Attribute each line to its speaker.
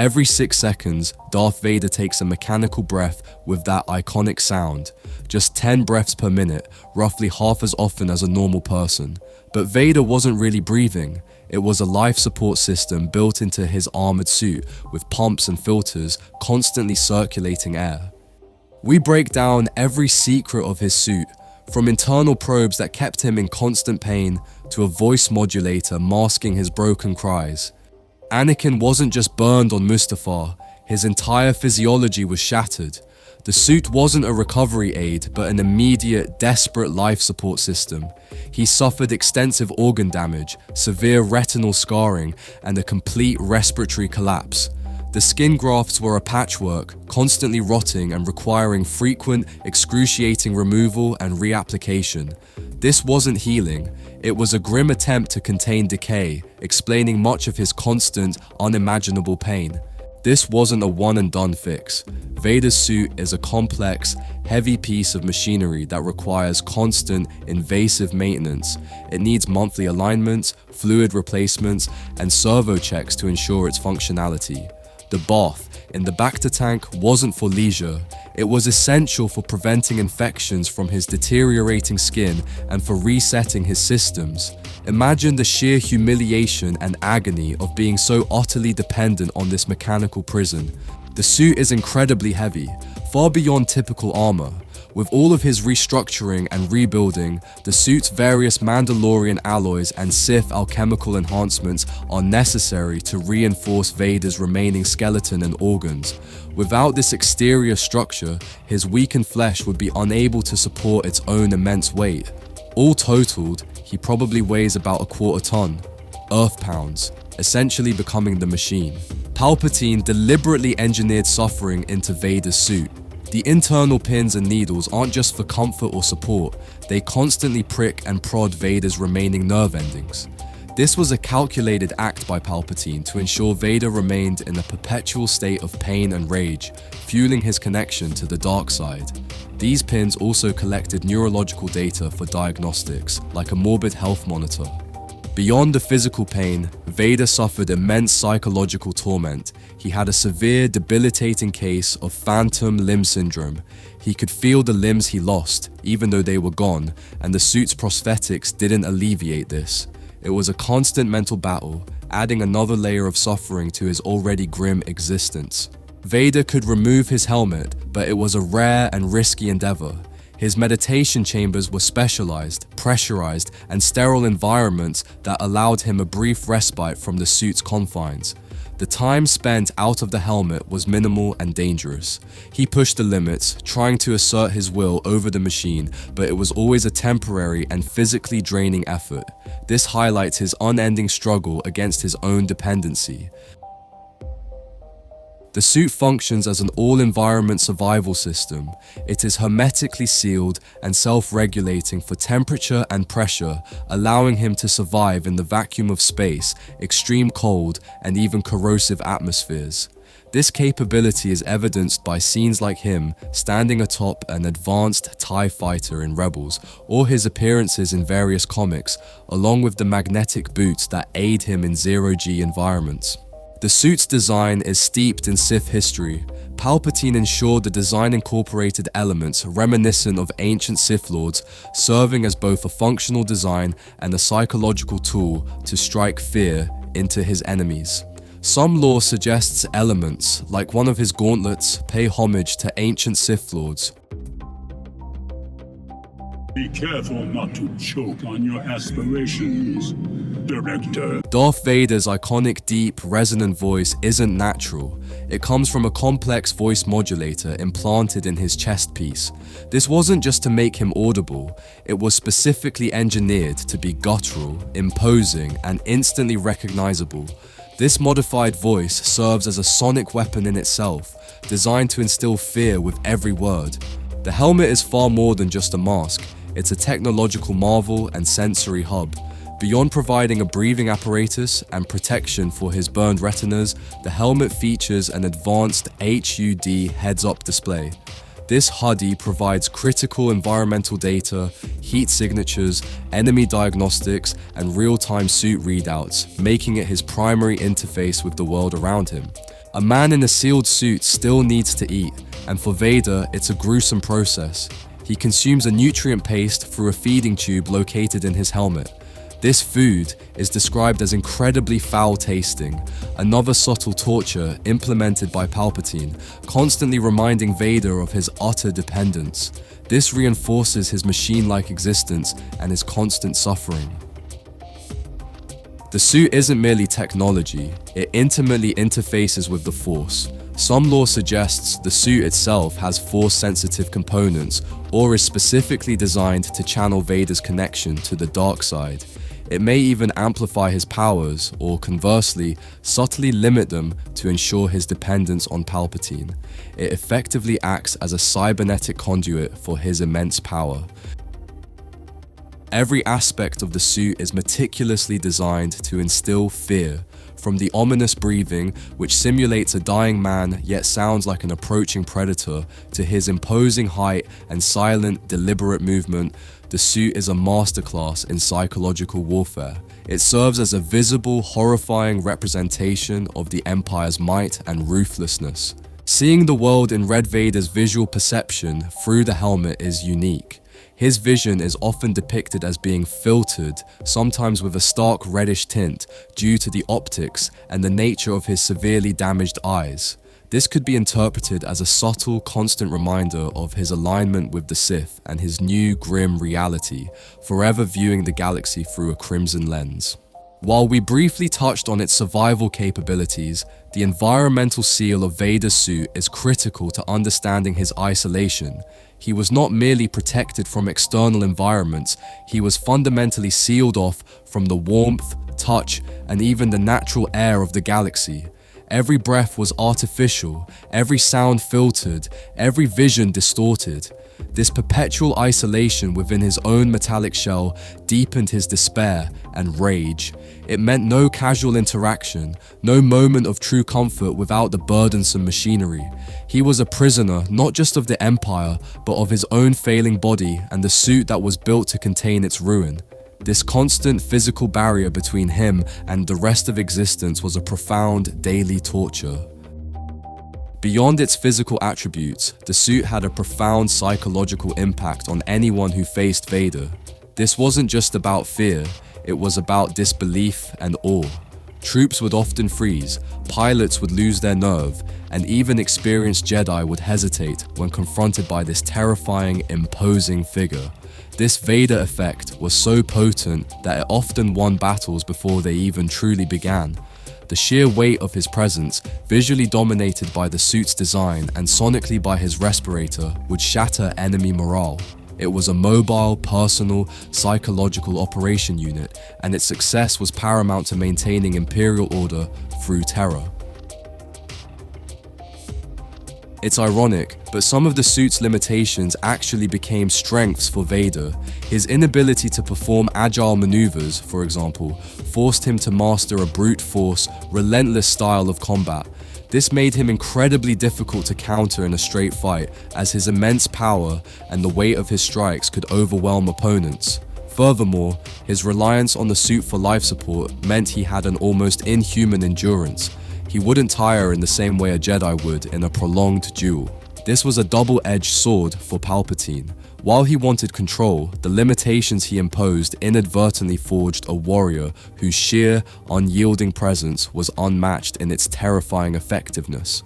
Speaker 1: Every 6 seconds, Darth Vader takes a mechanical breath with that iconic sound. Just 10 breaths per minute, roughly half as often as a normal person. But Vader wasn't really breathing. It was a life support system built into his armored suit, with pumps and filters constantly circulating air. We break down every secret of his suit, from internal probes that kept him in constant pain to a voice modulator masking his broken cries. Anakin wasn't just burned on Mustafar, his entire physiology was shattered. The suit wasn't a recovery aid, but an immediate, desperate life support system. He suffered extensive organ damage, severe retinal scarring, and a complete respiratory collapse. The skin grafts were a patchwork, constantly rotting and requiring frequent, excruciating removal and reapplication. This wasn't healing, it was a grim attempt to contain decay, explaining much of his constant, unimaginable pain. This wasn't a one-and-done fix. Vader's suit is a complex, heavy piece of machinery that requires constant, invasive maintenance. It needs monthly alignments, fluid replacements, and servo checks to ensure its functionality. The bath in the Bacta tank wasn't for leisure. It was essential for preventing infections from his deteriorating skin and for resetting his systems. Imagine the sheer humiliation and agony of being so utterly dependent on this mechanical prison. The suit is incredibly heavy, far beyond typical armor. With all of his restructuring and rebuilding, the suit's various Mandalorian alloys and Sith alchemical enhancements are necessary to reinforce Vader's remaining skeleton and organs. Without this exterior structure, his weakened flesh would be unable to support its own immense weight. All totaled, he probably weighs about a quarter ton, Earth pounds, essentially becoming the machine. Palpatine deliberately engineered suffering into Vader's suit. The internal pins and needles aren't just for comfort or support, they constantly prick and prod Vader's remaining nerve endings. This was a calculated act by Palpatine to ensure Vader remained in a perpetual state of pain and rage, fueling his connection to the dark side. These pins also collected neurological data for diagnostics, like a morbid health monitor. Beyond the physical pain, Vader suffered immense psychological torment. He had a severe, debilitating case of phantom limb syndrome. He could feel the limbs he lost, even though they were gone, and the suit's prosthetics didn't alleviate this. It was a constant mental battle, adding another layer of suffering to his already grim existence. Vader could remove his helmet, but it was a rare and risky endeavor. His meditation chambers were specialized, pressurized, and sterile environments that allowed him a brief respite from the suit's confines. The time spent out of the helmet was minimal and dangerous. He pushed the limits, trying to assert his will over the machine, but it was always a temporary and physically draining effort. This highlights his unending struggle against his own dependency. The suit functions as an all-environment survival system. It is hermetically sealed and self-regulating for temperature and pressure, allowing him to survive in the vacuum of space, extreme cold, and even corrosive atmospheres. This capability is evidenced by scenes like him standing atop an advanced TIE fighter in Rebels, or his appearances in various comics, along with the magnetic boots that aid him in zero-G environments. The suit's design is steeped in Sith history. Palpatine ensured the design incorporated elements reminiscent of ancient Sith lords, serving as both a functional design and a psychological tool to strike fear into his enemies. Some lore suggests elements, like one of his gauntlets, pay homage to ancient Sith lords.
Speaker 2: Be careful not to choke on your aspirations, Director.
Speaker 1: Darth Vader's iconic deep, resonant voice isn't natural. It comes from a complex voice modulator implanted in his chest piece. This wasn't just to make him audible, it was specifically engineered to be guttural, imposing, and instantly recognizable. This modified voice serves as a sonic weapon in itself, designed to instill fear with every word. The helmet is far more than just a mask. It's a technological marvel and sensory hub. Beyond providing a breathing apparatus and protection for his burned retinas, the helmet features an advanced HUD heads-up display. This HUD provides critical environmental data, heat signatures, enemy diagnostics, and real-time suit readouts, making it his primary interface with the world around him. A man in a sealed suit still needs to eat, and for Vader, it's a gruesome process. He consumes a nutrient paste through a feeding tube located in his helmet. This food is described as incredibly foul-tasting, another subtle torture implemented by Palpatine, constantly reminding Vader of his utter dependence. This reinforces his machine-like existence and his constant suffering. The suit isn't merely technology, it intimately interfaces with the Force. Some lore suggests the suit itself has Force-sensitive components or is specifically designed to channel Vader's connection to the dark side. It may even amplify his powers, or conversely, subtly limit them to ensure his dependence on Palpatine. It effectively acts as a cybernetic conduit for his immense power. Every aspect of the suit is meticulously designed to instill fear, from the ominous breathing, which simulates a dying man yet sounds like an approaching predator, to his imposing height and silent, deliberate movement. The suit is a masterclass in psychological warfare. It serves as a visible, horrifying representation of the Empire's might and ruthlessness. Seeing the world in Red Vader's visual perception through the helmet is unique. His vision is often depicted as being filtered, sometimes with a stark reddish tint, due to the optics and the nature of his severely damaged eyes. This could be interpreted as a subtle, constant reminder of his alignment with the Sith and his new, grim reality, forever viewing the galaxy through a crimson lens. While we briefly touched on its survival capabilities, the environmental seal of Vader's suit is critical to understanding his isolation. He was not merely protected from external environments, he was fundamentally sealed off from the warmth, touch, and even the natural air of the galaxy. Every breath was artificial, every sound filtered, every vision distorted. This perpetual isolation within his own metallic shell deepened his despair and rage. It meant no casual interaction, no moment of true comfort without the burdensome machinery. He was a prisoner not just of the Empire, but of his own failing body and the suit that was built to contain its ruin. This constant physical barrier between him and the rest of existence was a profound daily torture. Beyond its physical attributes, the suit had a profound psychological impact on anyone who faced Vader. This wasn't just about fear, it was about disbelief and awe. Troops would often freeze, pilots would lose their nerve, and even experienced Jedi would hesitate when confronted by this terrifying, imposing figure. This Vader effect was so potent that it often won battles before they even truly began. The sheer weight of his presence, visually dominated by the suit's design and sonically by his respirator, would shatter enemy morale. It was a mobile, personal, psychological operation unit, and its success was paramount to maintaining Imperial order through terror. It's ironic, but some of the suit's limitations actually became strengths for Vader. His inability to perform agile maneuvers, for example, forced him to master a brute force, relentless style of combat. This made him incredibly difficult to counter in a straight fight, as his immense power and the weight of his strikes could overwhelm opponents. Furthermore, his reliance on the suit for life support meant he had an almost inhuman endurance. He wouldn't tire in the same way a Jedi would in a prolonged duel. This was a double-edged sword for Palpatine. While he wanted control, the limitations he imposed inadvertently forged a warrior whose sheer, unyielding presence was unmatched in its terrifying effectiveness.